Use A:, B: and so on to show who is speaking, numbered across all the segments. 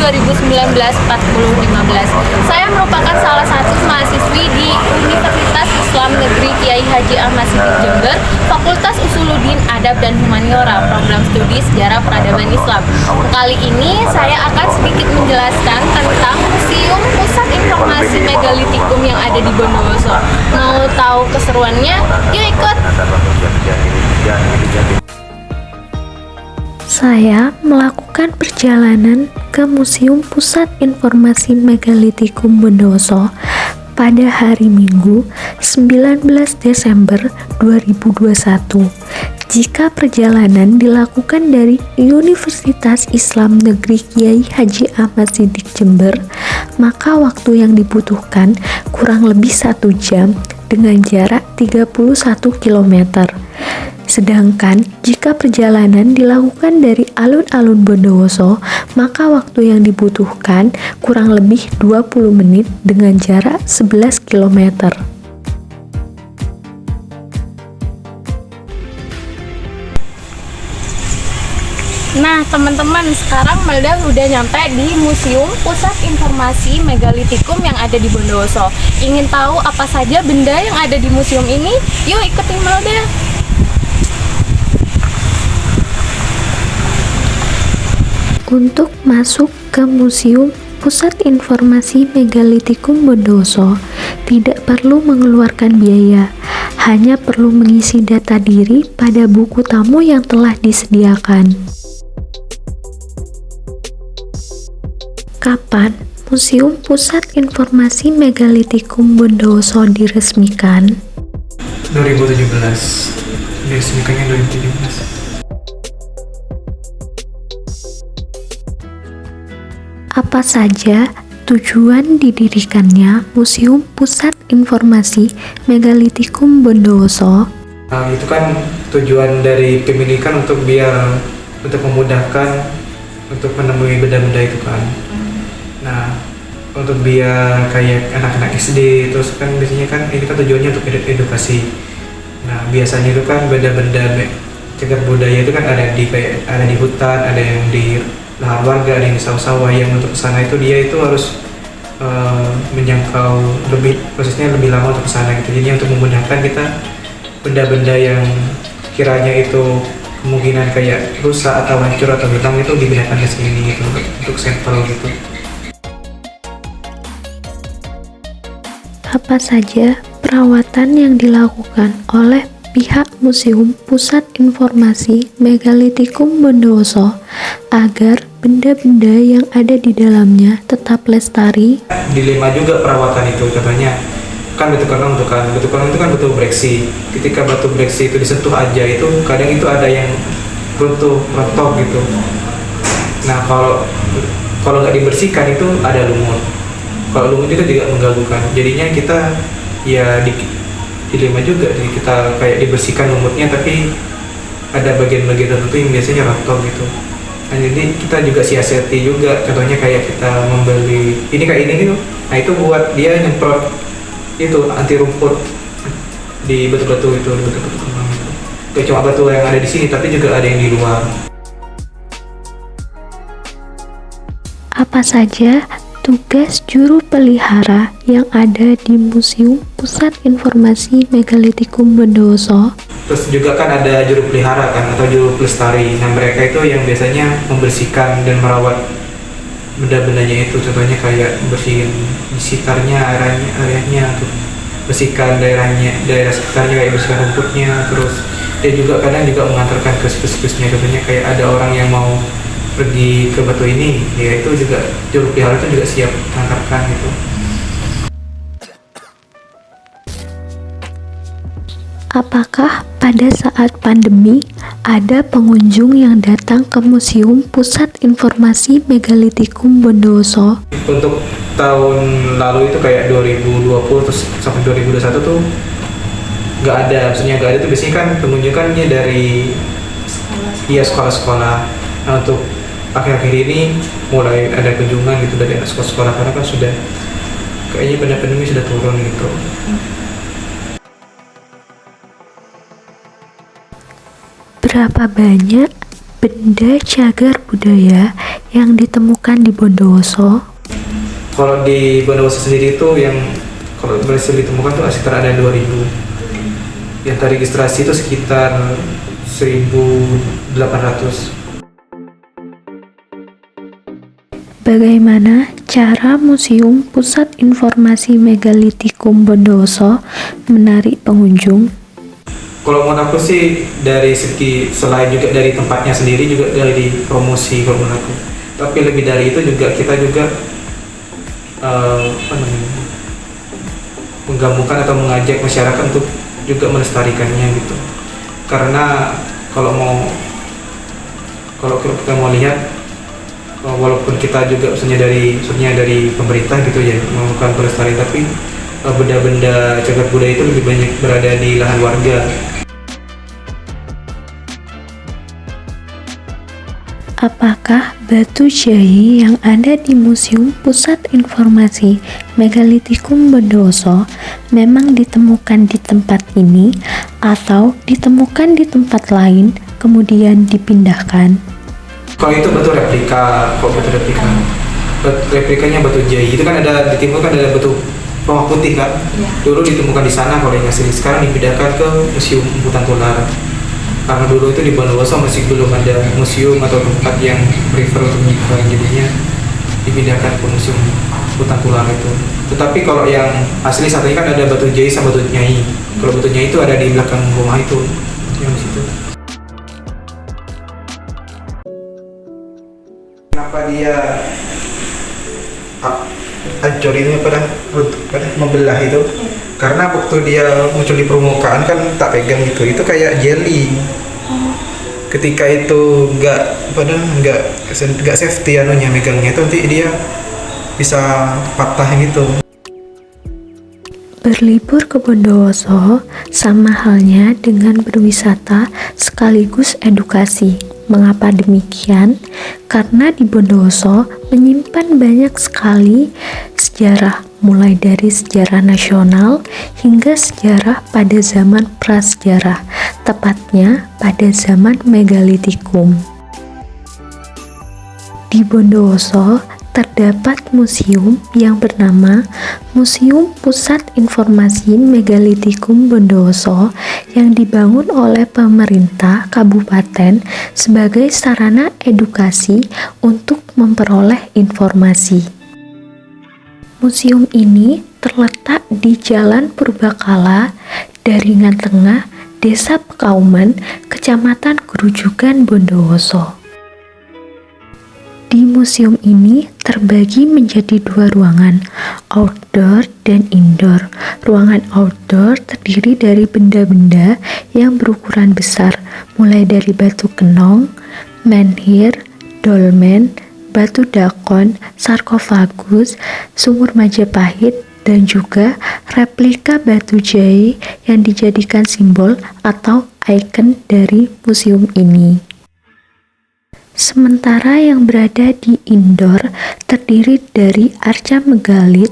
A: 2019-4015. Saya merupakan salah satu mahasiswi di Universitas Islam Negeri Kiai Haji Ahmad Siddiq Jember, Fakultas Usuluddin Adab dan Humaniora, program studi Sejarah Peradaban Islam. Kali ini saya akan sedikit menjelaskan tentang Museum Pusat Informasi Megalitikum yang ada di Bondowoso. Mau tahu keseruannya? Yuk ikut!
B: Saya melakukan perjalanan ke Museum Pusat Informasi Megalitikum Bondowoso pada hari Minggu 19 Desember 2021. Jika perjalanan dilakukan dari Universitas Islam Negeri Kiai Haji Ahmad Siddiq Jember, maka waktu yang dibutuhkan kurang lebih 1 jam dengan jarak 31 km. Sedangkan jika perjalanan dilakukan dari alun-alun Bondowoso, maka waktu yang dibutuhkan kurang lebih 20 menit dengan jarak 11 km.
A: Nah teman-teman, sekarang Melda udah nyampe di Museum Pusat Informasi Megalitikum yang ada di Bondowoso. Ingin tahu apa saja benda yang ada di museum ini? Yuk ikutin Melda!
B: Untuk masuk ke Museum Pusat Informasi Megalitikum Bondowoso, tidak perlu mengeluarkan biaya, hanya perlu mengisi data diri pada buku tamu yang telah disediakan. Kapan Museum Pusat Informasi Megalitikum Bondowoso diresmikan?
C: 2017. Diresmikannya 2017.
B: Apa saja tujuan didirikannya Museum Pusat Informasi Megalitikum Bondowoso?
C: Itu kan tujuan dari pemilikan untuk memudahkan untuk menemui benda-benda itu kan. Nah, untuk biar kayak anak-anak SD, terus kan biasanya kan ini kan tujuannya untuk edukasi. Nah, biasanya itu kan benda-benda cagar budaya itu kan ada di hutan, ada yang di lahan warga, ada yang di sawah-sawah. Yang untuk kesana itu dia itu harus menjangkau prosesnya lebih lama untuk kesana gitu. Jadi untuk memudahkan kita benda-benda yang kiranya itu kemungkinan kayak rusak atau hancur atau hilang itu dipindahkan ke sini gitu, untuk sampel gitu.
B: Apa saja perawatan yang dilakukan oleh pihak Museum Pusat Informasi Megalitikum Bondowoso agar benda-benda yang ada di dalamnya tetap lestari?
C: Dilema juga perawatan itu, contohnya kan batu karang itu kan batu breksi. Ketika batu breksi itu disentuh aja itu kadang itu ada yang runtuh, rontok gitu. Nah kalau nggak dibersihkan itu ada lumut. Kalau lumut itu juga mengganggukan. Jadinya kita ya dilema juga, jadi kita kayak dibersihkan lumutnya tapi ada bagian-bagian tertentu yang biasanya rontok gitu. Nah, jadi kita juga siasati juga, contohnya kayak kita membeli ini kayak ini gitu. Nah itu buat dia nyemprot itu anti rumput di batu-batu itu, batu-batu kembang itu. Gak cuma batu yang ada di sini tapi juga ada yang di luar.
B: Apa saja tugas juru pelihara yang ada di Museum Pusat Informasi Megalitikum Bondowoso?
C: Terus juga kan ada juru pelihara kan, atau juru pelestari. Nah mereka itu yang biasanya membersihkan dan merawat benda-bendanya itu. Contohnya kayak bersihin di sekitarnya, areanya untuk bersihkan daerah sekitarnya, kayak bersihkan rumputnya. Terus dia juga kadang juga mengantarkan ke situs-situsnya. Contohnya kayak ada orang yang mau pergi ke batu ini, ya itu juga juru pelihara itu juga siap mengantarkan gitu.
B: Apakah pada saat pandemi ada pengunjung yang datang ke Museum Pusat Informasi Megalitikum Bondowoso?
C: Untuk tahun lalu itu kayak 2020 terus sampai 2021 tuh nggak ada, maksudnya nggak ada tuh biasanya kan pengunjungannya dari sekolah-sekolah. Nah untuk akhir-akhir ini mulai ada kunjungan gitu dari anak sekolah-sekolah karena kan sudah kayaknya pada pandemi sudah turun gitu.
B: Berapa banyak benda cagar budaya yang ditemukan di Bondowoso?
C: Kalau di Bondowoso sendiri itu yang kalau berhasil ditemukan tuh sekitar ada 2000. Yang terregistrasi itu sekitar 1800.
B: Bagaimana cara Museum Pusat Informasi Megalitikum Bondowoso menarik pengunjung?
C: Kalau menurut aku sih dari segi selain juga dari tempatnya sendiri juga dari promosi kalau menurut aku. Tapi lebih dari itu juga kita juga menggabungkan atau mengajak masyarakat untuk juga melestarikannya gitu. Karena kalau kita mau lihat walaupun kita juga maksudnya dari pemerintah gitu ya melakukan pelestarian, tapi benda-benda cagar budaya itu lebih banyak berada di lahan warga.
B: Apakah batu jai yang ada di Museum Pusat Informasi Megalitikum Bondowoso memang ditemukan di tempat ini atau ditemukan di tempat lain kemudian dipindahkan?
C: Kalau itu batu replika, replikanya batu jai itu kan ada di timur kan ada batu rumah putih kan, dulu ditemukan di sana kalau yang asli, sekarang dipindahkan ke Museum Hutan Tular. Karena dulu itu di Bondowoso masih belum ada museum atau tempat yang prefer untuk menyimpan, jadinya dipindahkan ke Museum Hutan Tular itu. Tetapi kalau yang asli saat ini kan ada batu jai sama batu nyai. Kalau batu nyai itu ada di belakang rumah itu, yang di situ. Kenapa dia hancur ini pada membelah itu? Karena waktu dia muncul di permukaan kan tak pegang gitu, itu kayak jelly. Ketika itu nggak safety anunya megangnya itu nanti dia bisa patah gitu.
B: Berlibur ke Bondowoso sama halnya dengan berwisata sekaligus edukasi. Mengapa demikian? Karena di Bondowoso menyimpan banyak sekali sejarah, mulai dari sejarah nasional hingga sejarah pada zaman prasejarah, tepatnya pada zaman Megalitikum. Di Bondowoso terdapat museum yang bernama Museum Pusat Informasi Megalitikum Bondowoso yang dibangun oleh pemerintah kabupaten sebagai sarana edukasi untuk memperoleh informasi. Museum ini terletak di Jalan Purbakala, Daringan Tengah, Desa Pekauman, Kecamatan Grujugan, Bondowoso. Di museum ini terbagi menjadi dua ruangan, outdoor dan indoor. Ruangan outdoor terdiri dari benda-benda yang berukuran besar, mulai dari batu kenong, menhir, dolmen, batu dakon, sarkofagus, sumur Majapahit, dan juga replika batu jai yang dijadikan simbol atau ikon dari museum ini. Sementara yang berada di indoor terdiri dari arca megalit,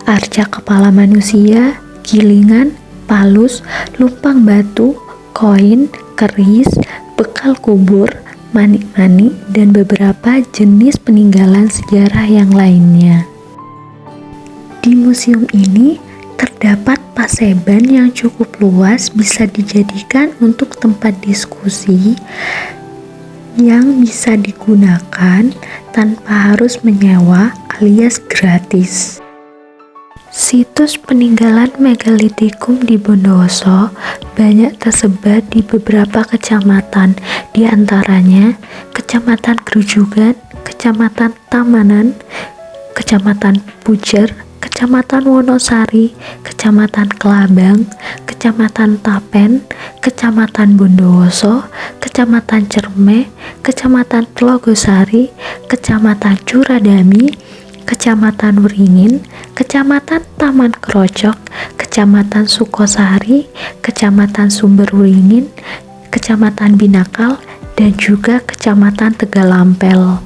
B: arca kepala manusia, gilingan, palus, lumpang batu, koin, keris, bekal kubur, manik-manik, dan beberapa jenis peninggalan sejarah yang lainnya. Di museum ini terdapat paseban yang cukup luas, bisa dijadikan untuk tempat diskusi yang bisa digunakan tanpa harus menyewa alias gratis. Situs peninggalan Megalitikum di Bondowoso banyak tersebar di beberapa kecamatan, di antaranya Kecamatan Grujugan, Kecamatan Tamanan, Kecamatan Pujer, Kecamatan Wonosari, Kecamatan Kelabang, Kecamatan Tapen, Kecamatan Bondowoso, Kecamatan Cerme, Kecamatan Telogosari, Kecamatan Curadami, Kecamatan Wringin, Kecamatan Taman Krocok, Kecamatan Sukosari, Kecamatan Sumber Wringin, Kecamatan Binakal, dan juga Kecamatan Tegalampel.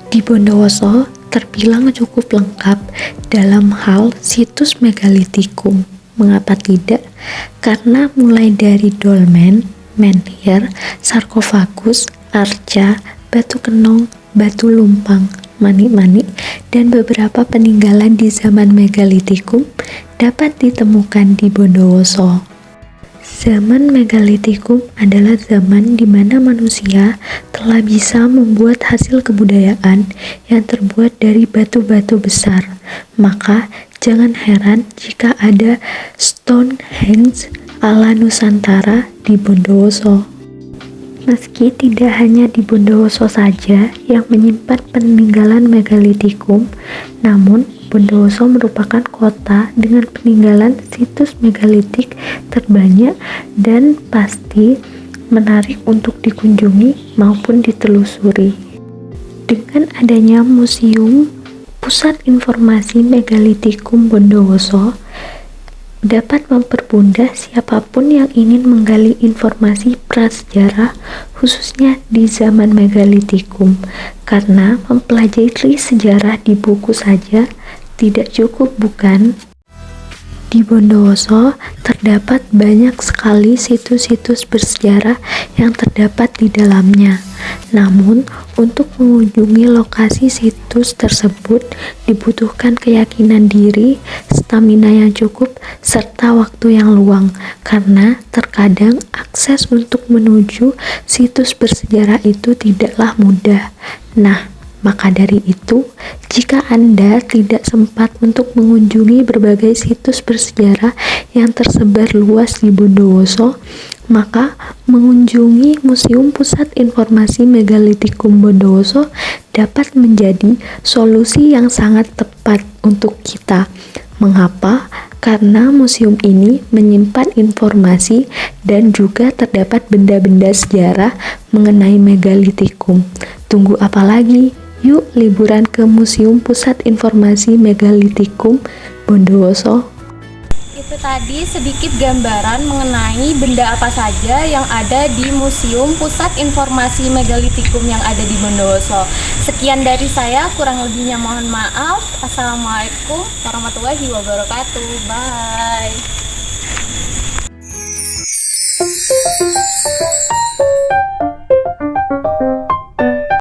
B: Di Bondowoso terbilang cukup lengkap dalam hal situs Megalitikum. Mengapa tidak? Karena mulai dari dolmen, menhir, sarkofagus, arca, batu kenong, batu lumpang, manik-manik, dan beberapa peninggalan di zaman megalitikum dapat ditemukan di Bondowoso. Zaman megalitikum adalah zaman di mana manusia telah bisa membuat hasil kebudayaan yang terbuat dari batu-batu besar. Maka jangan heran jika ada Stonehenge ala Nusantara di Bondowoso. Meski tidak hanya di Bondowoso saja yang menyimpan peninggalan megalitikum, namun Bondowoso merupakan kota dengan peninggalan situs megalitik terbanyak dan pasti menarik untuk dikunjungi maupun ditelusuri. Dengan adanya Museum Pusat Informasi Megalitikum Bondowoso, dapat mempermudah siapapun yang ingin menggali informasi prasejarah khususnya di zaman megalitikum, karena mempelajari sejarah di buku saja tidak cukup, bukan? Di Bondowoso terdapat banyak sekali situs-situs bersejarah yang terdapat di dalamnya. Namun, untuk mengunjungi lokasi situs tersebut dibutuhkan keyakinan diri, stamina yang cukup, serta waktu yang luang, karena terkadang akses untuk menuju situs bersejarah itu tidaklah mudah. Nah, maka dari itu, jika Anda tidak sempat untuk mengunjungi berbagai situs bersejarah yang tersebar luas di Bondowoso, maka mengunjungi Museum Pusat Informasi Megalitikum Bondowoso dapat menjadi solusi yang sangat tepat untuk kita. Mengapa? Karena museum ini menyimpan informasi dan juga terdapat benda-benda sejarah mengenai megalitikum. Tunggu apa lagi? Yuk liburan ke Museum Pusat Informasi Megalitikum Bondowoso.
A: Itu tadi sedikit gambaran mengenai benda apa saja yang ada di Museum Pusat Informasi Megalitikum yang ada di Bondowoso. Sekian dari saya, kurang lebihnya mohon maaf. Assalamualaikum warahmatullahi wabarakatuh. Bye.